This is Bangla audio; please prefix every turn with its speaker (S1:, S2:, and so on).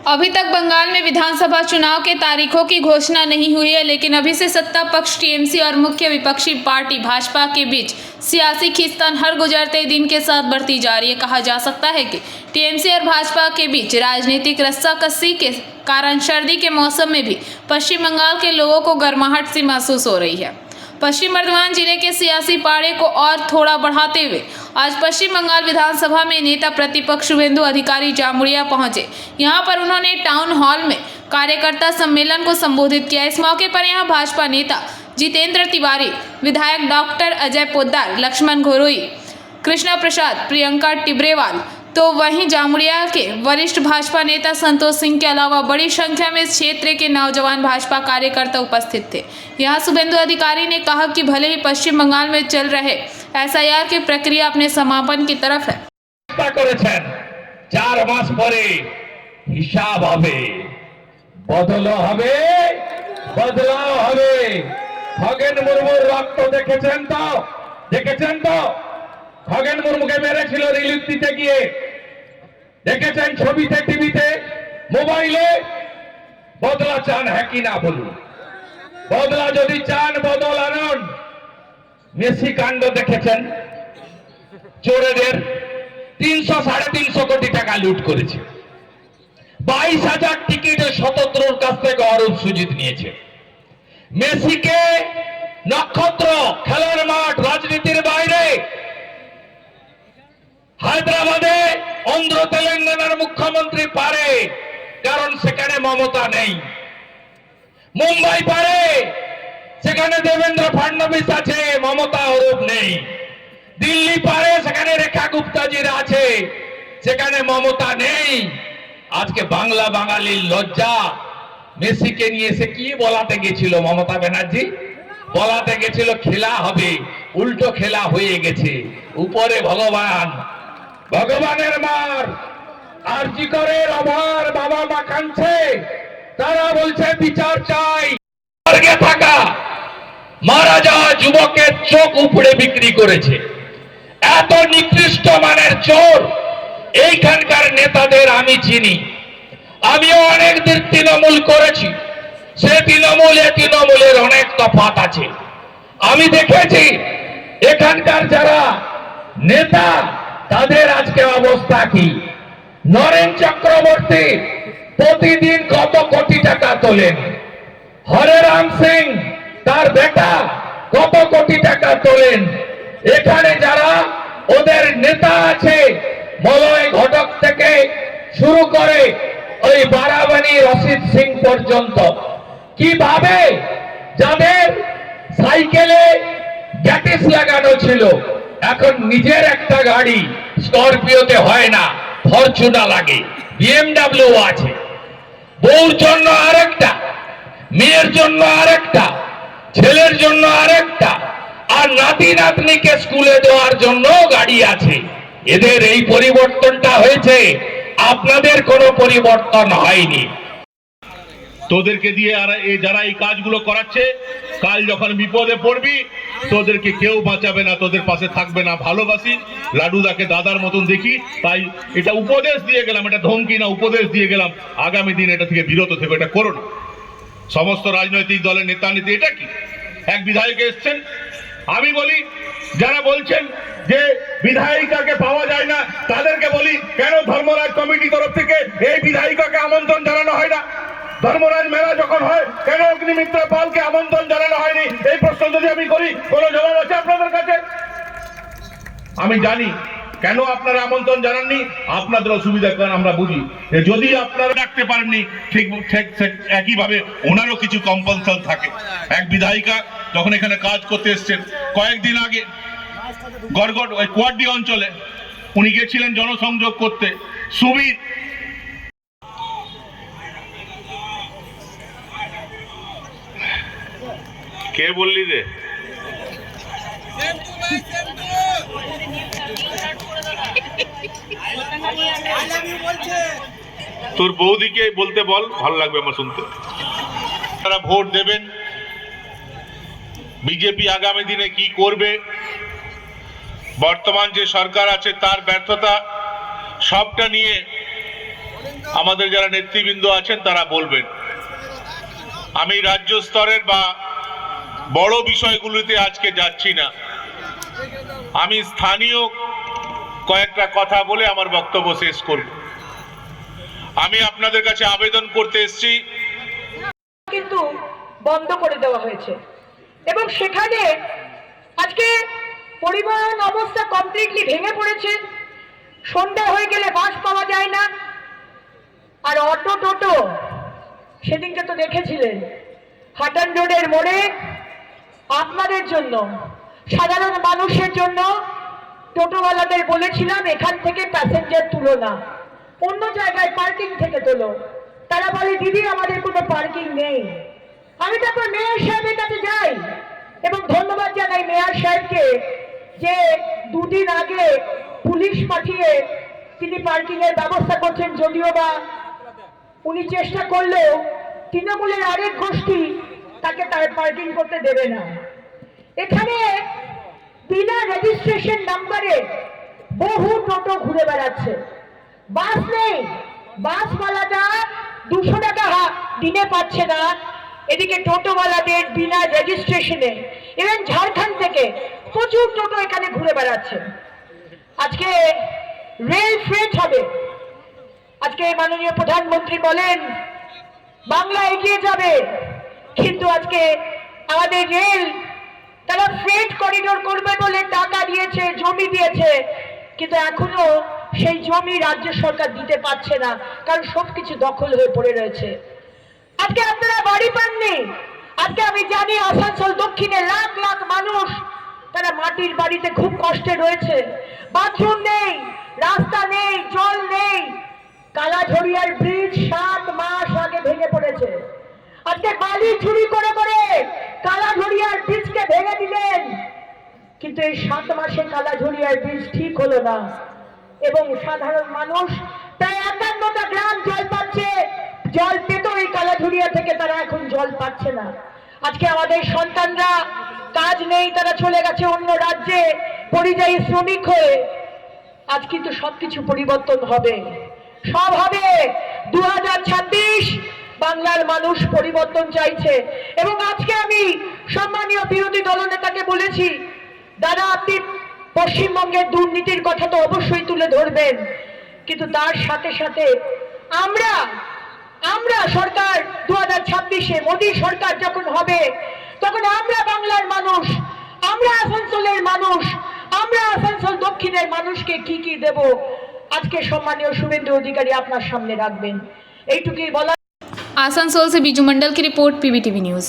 S1: अभी तक बंगाल में विधानसभा चुनाव के तारीखों की घोषणा नहीं हुई है, लेकिन अभी से सत्ता पक्ष टीएमसी और मुख्य विपक्षी पार्टी भाजपा के बीच सियासी खींचतान हर गुजरते दिन के साथ बढ़ती जा रही है। कहा जा सकता है कि टीएमसी और भाजपा के बीच राजनीतिक रस्साकसी के कारण सर्दी के मौसम में भी पश्चिम बंगाल के लोगों को गर्माहट सी महसूस हो रही है। पश्चिम बर्धमान जिले के सियासी पारे को और थोड़ा बढ़ाते हुए आज पश्चिम बंगाल विधानसभा में नेता प्रतिपक्ष शुभेंदु अधिकारी जामुड़िया पहुंचे। यहां पर उन्होंने टाउन हॉल में कार्यकर्ता सम्मेलन को संबोधित किया। इस मौके पर यहां भाजपा नेता जितेंद्र तिवारी, विधायक डॉक्टर अजय पोद्दार, लक्ष्मण घोरोई, कृष्णा प्रसाद, प्रियंका टिब्रेवाल, तो वहीं जामुड़िया के वरिष्ठ भाजपा नेता संतोष सिंह के अलावा बड़ी संख्या में इस क्षेत्र के नौजवान भाजपा कार्यकर्ता उपस्थित थे। यहां शुभेंदु अधिकारी ने कहा कि भले ही पश्चिम बंगाल में चल रहे एसआईआर की प्रक्रिया अपने समापन की तरफ है।
S2: 4 मास परे हिसाब হবে, বদলাও হবে। খগেন মুর্মুর রক্ত দেখেছেন তো খগেন মুর্মুকে মেরেছিল রিলিফ দিতে গিয়ে, দেখেছেন ছবিতে, টিভিতে, মোবাইলে। বদলা চান হ্যাঁ কি না বলুন? বদলা যদি চান বদল আনুন। মেসি কাণ্ড দেখেছেন, চোরেদের 300-350 কোটি টাকা লুট করেছে। 22,000 টিকিটে শতদ্রুর কাছ থেকে অরূপ সুজিত নিয়েছে। মেসিকে নক্ষত্র, খেলার মাঠ, রাজনীতির বাইরে হায়দ্রাবাদে অন্ধ্র তেলেঙ্গানার মুখ্যমন্ত্রী পারে, কারণ সেখানে মমতা নেই। মুম্বাই পারে, সেখানে দেবেন্দ্র ফডনবিস আছে, মমতা অরূপ নেই। দিল্লি পারে, সেখানে রেখা গুপ্তাজিরা আছে, সেখানে মমতা নেই। আজকে বাংলা বাঙালির লজ্জা। মেসিকে নিয়ে এসে কি বলাতে গেছিল মমতা ব্যানার্জি? বলাতে গেছিল খেলা হবে, উল্টো খেলা হয়ে গেছে। উপরে ভগবানের মার, আরজি করে আবার বাবা মা কাঁদছে, তারা বলছে বিচার চাই। স্বর্গে থাকা মারা যাওয়া যুবকের চোখ উপড়ে বিক্রি করেছে। এত নিকৃষ্ট মানের চোর এইখানকার নেতাদের আমি চিনি। আমিও অনেক দিন তৃণমূল করেছি। সে তৃণমূলের অনেক তফাৎ আছে। আমি দেখেছি এখানকার যারা নেতা তাদের আজকে অবস্থা কি। নরেন চক্রবর্তী প্রতিদিন কত কোটি টাকা তোলেন। হরেরাম সিং তার বেটা কত কোটি টাকা তোলেন। এখানে যারা ওদের নেতা আছে, মলয় ঘটক থেকে শুরু করে ওই বারাবানি রশিদ সিং পর্যন্ত, কিভাবে যাদের সাইকেলে গ্যাটিস লাগানো ছিল, এখন নিজের একটা গাড়ি স্করপিওতে হয় না, ফরচুনা লাগে, বিএমডব্লিউ আছে, বউর জন্য আরেকটা, মেয়ের জন্য আরেকটা, ছেলের জন্য আরেকটা, আর নাতি নাতনিকে স্কুলে দেওয়ার জন্য গাড়ি আছে। এদের এই পরিবর্তনটা হয়েছে, আপনাদের কোনো পরিবর্তন হয়নি।
S3: তোদেরকে দিয়ে আর যারা এই কাজগুলো করাচ্ছে, কাল যখন বিপদে পড়বি তোদেরকে কেউ বাঁচাবে না, তোদের পাশে থাকবে না। ভালোবাসি, লাডুদাকে দাদার মতন দেখি, তাই এটা উপদেশ দিয়ে গেলাম, এটা ধমকি না, উপদেশ দিয়ে গেলাম। আগামী দিন এটা থেকে বিরত থেকো, এটা করো না। সমস্ত রাজনৈতিক দলের নেতা নীতি এটা কি? এক বিধায়ক এসছেন, আমি বলি যারা বলছেন যে বিধায়িকাকে পাওয়া যায় না, তাদেরকে বলি কেন ধর্মরাজ কমিটি তরফ থেকে এই বিধায়িকাকে আমন্ত্রণ জানানো হয় না? ধর্মরাজ মেলা যখন হয় কেন অগ্নিমিত্র পালকে আমন্ত্রণ জানানো হয়নি? এই প্রশ্ন যদি আমি করি, কোন জবাব আছে আপনাদের কাছে? আমি জানি কেন আপনারা আমন্ত্রণ জানাননি, আপনাদের অসুবিধা কারণ আমরা বুঝি। যদি আপনারা ডাকতে পারেননি, ঠিক একইভাবে ওনারও কিছু কম্পালশন থাকে। এক বিধায়িকা যখন এখানে কাজ করতে এসছেন কয়েকদিন আগে গড়গড় ওই কোয়াড্ডি অঞ্চলে, উনি গেছিলেন জনসংযোগ করতে। সুবীর কে বললি রে? তোর বৌদিকে বলতে বল, ভালো লাগবে আমার শুনতে। তারা ভোট দেবেন, বিজেপি আগামী দিনে কি করবে, বর্তমান যে সরকার আছে তার ব্যর্থতা, সবটা নিয়ে আমাদের যারা নেতৃবৃন্দ আছেন তারা বলবেন। আমি রাজ্য স্তরের বা বড় বিষয়গুলিতে আজকে যাচ্ছি না, আমি স্থানীয় কয়েকটা কথা বলে আমার বক্তব্য শেষ করব। আমি আপনাদের কাছে আবেদন করতে এসেছি,
S4: কিন্তু বন্ধ করে দেওয়া হয়েছে এবং সেখানে আজকে পরিবহন অবস্থা কমপ্লিটলি ভেঙে পড়েছে। সন্ধ্যা হয়ে গেলে বাস পাওয়া যায় না, আর অটো টোটো সেদিনকে তো দেখেছিলেন হাটান রোডের মোড়ে আপনাদের জন্য, সাধারণ মানুষের জন্য টোটোওয়ালাদের বলেছিলাম এখান থেকে প্যাসেঞ্জার তুলো না, অন্য জায়গায় পার্কিং থেকে তোলো। তারা বলে দিদি আমাদের কোনো পার্কিং নেই। আমি তারপর মেয়র সাহেবের কাছে যাই এবং ধন্যবাদ জানাই মেয়র সাহেবকে যে দুদিন আগে পুলিশ পাঠিয়ে তিনি পার্কিং এর ব্যবস্থা করছেন, যদিও বা উনি চেষ্টা করলেও তৃণমূলের আরেক গোষ্ঠী তাকে তার পার্কিং করতে দেবে না। এখানে বিনা রেজিস্ট্রেশন নাম্বারে বহু টোটো ঘুরে বেড়াচ্ছে, বাস নেই, বাসওয়ালাটা 200 টাকা দিনে পাচ্ছে না, এদিকে টোটোওয়ালাদের বিনা রেজিস্ট্রেশনে ইভেন ঝাড়খণ্ড থেকে প্রচুর টোটো এখানে ঘুরে বেড়াচ্ছে। আজকে রেল ফ্রেট হবে, আজকে মাননীয় প্রধানমন্ত্রী বলেন বাংলা এগিয়ে যাবে, কিন্তু আজকে আমাদের রেল তারা ফ্রেট করিডোর করবে বলে টাকা দিয়েছে, জমি দিয়েছে, কিন্তু এখনো সেই জমি রাজ্য সরকার দিতে পারছে না, কারণ সবকিছু দখল হয়ে পড়ে রয়েছে। আজকে আপনারা বাড়ি পাননি। আজকে আমি জানি আসানসোল দক্ষিণে লাখ লাখ মানুষ তারা মাটির বাড়িতে খুব কষ্টে রয়েছে, বাথরুম নেই, রাস্তা নেই, জল নেই। কালাঝড়িয়ার ব্রিজ 7 মাস আগে ভেঙে পড়েছে। আজকে বালি চুরি করে করে কালাঝড়িয়ার ব্রিজকে ভেঙে দিলেন, কিন্তু এই 7 মাসে কালাঝড়িয়ার ব্রিজ ঠিক হলো না এবং সাধারণ মানুষ প্রায় 51টা গ্রাম জল পাচ্ছে, জল পেত এই কালাঝড়িয়া থেকে, তারা এখন জল পাচ্ছে না। আজকে আমাদের সন্তানরা কাজ নেই, তারা চলে গেছে অন্য রাজ্যে পরিযায়ী শ্রমিক হয়ে। আজ কিন্তু সবকিছু পরিবর্তন হবে, সব হবে। 2026 বাংলার মানুষ পরিবর্তন চাইছে এবং আজকে আমি সম্মানীয় বিরোধী দলনেতাকে বলেছি, দাদা আপনি পশ্চিমবঙ্গের দুর্নীতির কথা তো অবশ্যই তুলে ধরবেন, কিন্তু তার সাথে সাথে আমরা সরকার 2026-এ মোদী সরকার যখন হবে তখন আমরা বাংলার মানুষ, আমরা আসানসোলের মানুষ, আমরা আসানসোল দক্ষিণের মানুষকে কি কি দেব আজকে সম্মানীয় শুভেন্দু অধিকারী আপনার সামনে রাখবেন। এইটুকুই বলা।
S1: आसनसोल से बीजू मंडल की रिपोर्ट, पीबीटीवी न्यूज।